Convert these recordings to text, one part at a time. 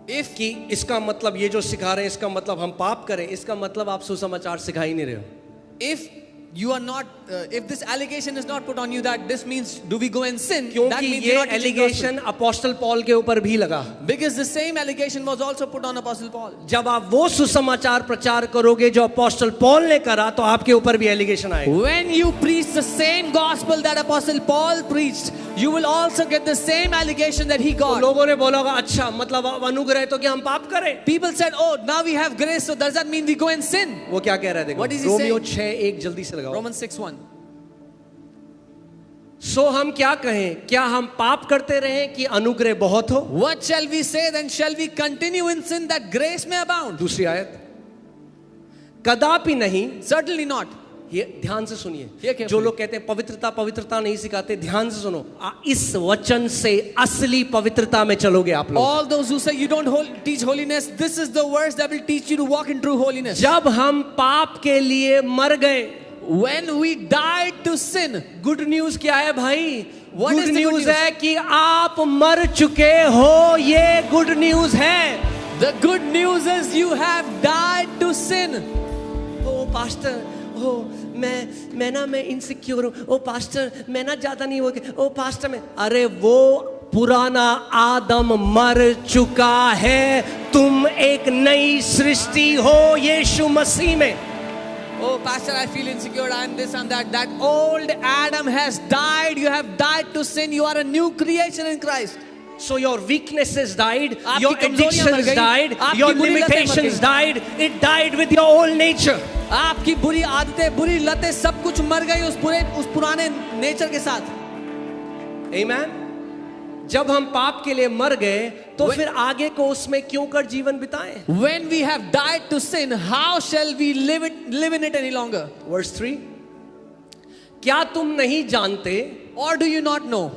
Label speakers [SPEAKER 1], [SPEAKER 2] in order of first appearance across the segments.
[SPEAKER 1] If
[SPEAKER 2] कि इसका मतलब ये जो सिखा रहे हैं इसका मतलब हम पाप करें, इसका मतलब आप सुसमाचार सिखा ही नहीं रहे हो।
[SPEAKER 1] if you are not, if this allegation is not put on you that this means do we go and sin, that
[SPEAKER 2] क्योंकि
[SPEAKER 1] means
[SPEAKER 2] ये
[SPEAKER 1] you're not teaching gospel.
[SPEAKER 2] Allegation apostle Paul के ऊपर भी लगा।
[SPEAKER 1] Because the same allegation was also put on Apostle Paul.
[SPEAKER 2] जब आप वो सुसमाचार प्रचार करोगे जो अपोस्टल पॉल ने करा, तो आपके ऊपर भी एलिगेशन आएगा।
[SPEAKER 1] When you preach the same gospel that Apostle Paul preached, you will also get the same allegation that he
[SPEAKER 2] तो
[SPEAKER 1] got.
[SPEAKER 2] लोगों ने बोला होगा अच्छा मतलब अब अनुग्रह तो क्या हम पाप करें?
[SPEAKER 1] People said, oh, now we have grace, so does that mean we go and sin?
[SPEAKER 2] वो क्या कह रहा है देखो,
[SPEAKER 1] What is he
[SPEAKER 2] Romeo
[SPEAKER 1] saying?
[SPEAKER 2] 6:1 जल्दी से लगाओ।
[SPEAKER 1] Romans 6:1.
[SPEAKER 2] सो हम क्या कहें, क्या हम पाप करते रहें कि अनुग्रह बहुत हो?
[SPEAKER 1] What shall we say then? Shall we continue in sin that grace may abound?
[SPEAKER 2] दूसरी आयत, कदापि नहीं।
[SPEAKER 1] Certainly not.
[SPEAKER 2] ये ध्यान से
[SPEAKER 1] Hear
[SPEAKER 2] सुनिए।
[SPEAKER 1] carefully.
[SPEAKER 2] जो लोग कहते हैं पवित्रता पवित्रता नहीं सिखाते, ध्यान से सुनो। इस वचन से असली पवित्रता में चलोगे आप लोग।
[SPEAKER 1] All those who say you don't teach holiness, this is the verse that will teach you to walk in true holiness.
[SPEAKER 2] जब हम पाप के लिए मर गए,
[SPEAKER 1] When we died to sin,
[SPEAKER 2] good news क्या है भाई?
[SPEAKER 1] What
[SPEAKER 2] good
[SPEAKER 1] is the good
[SPEAKER 2] news
[SPEAKER 1] news?
[SPEAKER 2] है कि आप मर चुके हो, ये गुड न्यूज है।
[SPEAKER 1] the good news is you have died to sin.
[SPEAKER 2] Oh pastor, ओ मैं इनसिक्योर हूँ। ओ पास्टर मैं ना ज्यादा नहीं हो गया। ओ पास्टर मैं, अरे वो पुराना आदम मर चुका है, तुम एक नई सृष्टि हो यीशु मसीह में।
[SPEAKER 1] Oh, pastor, I feel insecure. I'm this and that. That old Adam has died. You have died to sin. You are a new creation in Christ.
[SPEAKER 2] So your weaknesses died,
[SPEAKER 1] आपकी
[SPEAKER 2] your
[SPEAKER 1] कमजोरियां मर
[SPEAKER 2] addictions
[SPEAKER 1] गई,
[SPEAKER 2] died,
[SPEAKER 1] आपकी
[SPEAKER 2] your
[SPEAKER 1] बुरी लतें मर
[SPEAKER 2] limitations
[SPEAKER 1] गई।
[SPEAKER 2] died. It died with your old nature.
[SPEAKER 1] आपकी बुरी आदतें, बुरी लतें, सब कुछ मर गई उस पुराने नेचर के साथ।
[SPEAKER 2] Amen. जब हम पाप के लिए मर गए, तो फिर आगे को उसमें क्यों कर जीवन बिताएं?
[SPEAKER 1] When we have died to sin, how shall we live in it any longer?
[SPEAKER 2] Verse 3, क्या तुम नहीं जानते,
[SPEAKER 1] Or do you not know?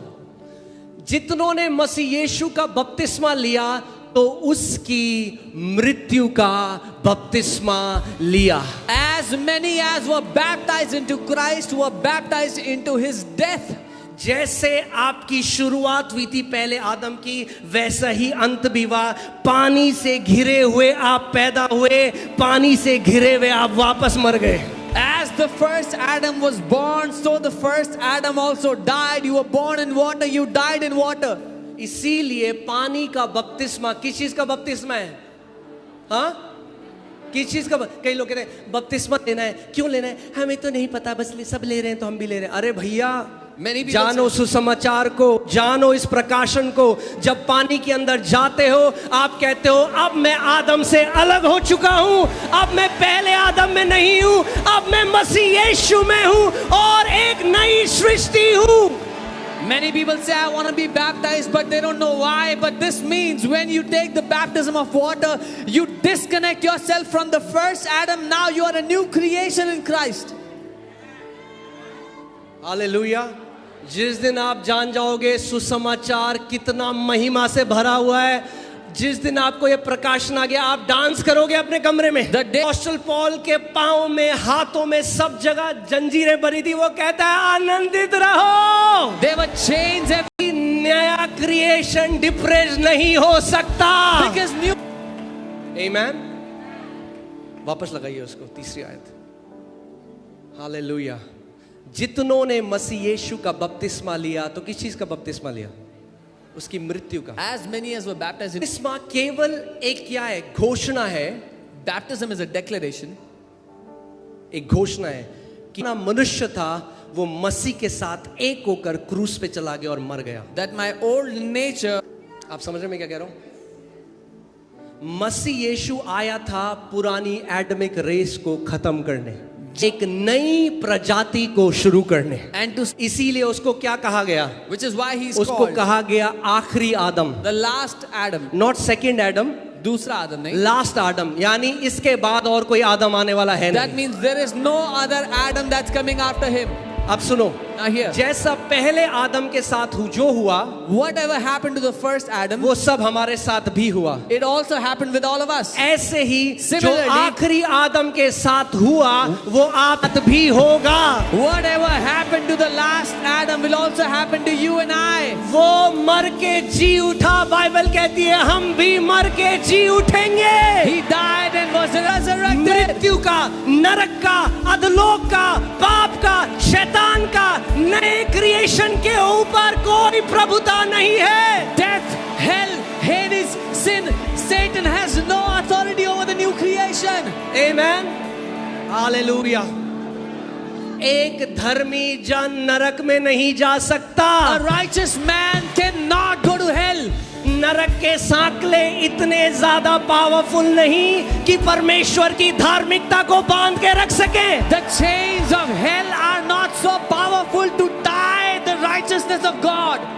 [SPEAKER 2] जितनों ने मसीह यीशु का बपतिस्मा लिया तो उसकी मृत्यु का बपतिस्मा लिया।
[SPEAKER 1] As many as were baptized into Christ were baptized into his death.
[SPEAKER 2] जैसे आपकी शुरुआत हुई थी पहले आदम की, वैसा ही अंत भी हुआ। पानी से घिरे हुए आप पैदा हुए, पानी से घिरे हुए आप वापस मर गए।
[SPEAKER 1] As the first Adam was born, so the first Adam also died. You were born in water, you died in water.
[SPEAKER 2] इसीलिए पानी का बपतिस्मा, किस चीज का बपतिस्मा है? हाँ, किस चीज का? कई लोग कहते हैं बपतिस्मा लेना है, क्यों लेना है? हमें तो नहीं पता, बस सब ले रहे हैं तो हम भी ले रहे हैं। अरे भैया, जानो सुसमाचार को, जानो इस प्रकाशन को। जब पानी के अंदर जाते हो, आप कहते हो अब मैं आदम से अलग हो चुका हूं, अब मैं पहले आदम में नहीं हूं, अब मैं मसीह यीशु में हूं और एक नई सृष्टि हूं।
[SPEAKER 1] Many people say I want to be baptized, but they don't know why. But this means when you take the baptism of water, you disconnect yourself from the first Adam. Now you are a new creation in Christ.
[SPEAKER 2] Hallelujah. जिस दिन आप जान जाओगे सुसमाचार कितना महिमा से भरा हुआ है, जिस दिन आपको ये प्रकाशन आ गया, आप डांस करोगे अपने कमरे में। अपोस्टल पॉल के पांव में, हाथों में, सब जगह जंजीरें बनी थी। वो कहता है आनंदित रहो।
[SPEAKER 1] They were chains.
[SPEAKER 2] नया क्रिएशन डिप्रेस नहीं हो सकता।
[SPEAKER 1] Because new.
[SPEAKER 2] आमीन। वापस लगाइए उसको, तीसरी आयत। हालेलुया। जितनों ने मसीह यीशु का बपतिस्मा लिया, तो किस चीज का बपतिस्मा लिया? उसकी मृत्यु का।
[SPEAKER 1] As many as were baptized in.
[SPEAKER 2] बपतिस्मा केवल एक क्या है? घोषणा है।
[SPEAKER 1] Baptism is a declaration.
[SPEAKER 2] एक घोषणा है कि ना मनुष्य था वो मसीह के साथ एक होकर क्रूस पे चला गया और मर गया।
[SPEAKER 1] That my old nature.
[SPEAKER 2] आप समझ रहे मैं क्या कह रहा हूं? मसीह यीशु आया था पुरानी एडमिक रेस को खत्म करने, एक नई प्रजाति को शुरू करने।
[SPEAKER 1] And to,
[SPEAKER 2] इसीलिए उसको क्या कहा गया?
[SPEAKER 1] which is why he is
[SPEAKER 2] उसको
[SPEAKER 1] called
[SPEAKER 2] कहा गया आखिरी आदम।
[SPEAKER 1] the last Adam.
[SPEAKER 2] Not second Adam,
[SPEAKER 1] दूसरा आदम नहीं।
[SPEAKER 2] लास्ट आदम, यानी इसके बाद और कोई आदम आने वाला है
[SPEAKER 1] That
[SPEAKER 2] नहीं।
[SPEAKER 1] means there is no other Adam that's coming after him.
[SPEAKER 2] अब सुनो,
[SPEAKER 1] Now here,
[SPEAKER 2] जैसा पहले आदम के साथ जो हुआ
[SPEAKER 1] whatever happened to the first Adam,
[SPEAKER 2] वो सब हमारे साथ भी हुआ।
[SPEAKER 1] it also happened with all of us.
[SPEAKER 2] ऐसे ही जो
[SPEAKER 1] Similarly,
[SPEAKER 2] आखिरी आदम के साथ हुआ वो आप भी होगा।
[SPEAKER 1] Whatever happened to the last Adam will also happen to you and I.
[SPEAKER 2] वो मर के जी उठा, बाइबल कहती है हम भी मर के जी उठेंगे।
[SPEAKER 1] He died and was resurrected.
[SPEAKER 2] मृत्यु का, नरक का, अधलोक का, पाप का, शैतान का, नए क्रिएशन के ऊपर कोई प्रभुता नहीं है।
[SPEAKER 1] Death, hell, Hades, sin, Satan has no authority over the new creation.
[SPEAKER 2] Amen, hallelujah. एक धर्मी जन नरक में नहीं जा सकता।
[SPEAKER 1] A righteous man cannot go to hell.
[SPEAKER 2] नरक के सांकले इतने ज्यादा पावरफुल नहीं कि परमेश्वर की धार्मिकता को बांध के रख सके।
[SPEAKER 1] The chains of hell are not so powerful to tie the righteousness of God.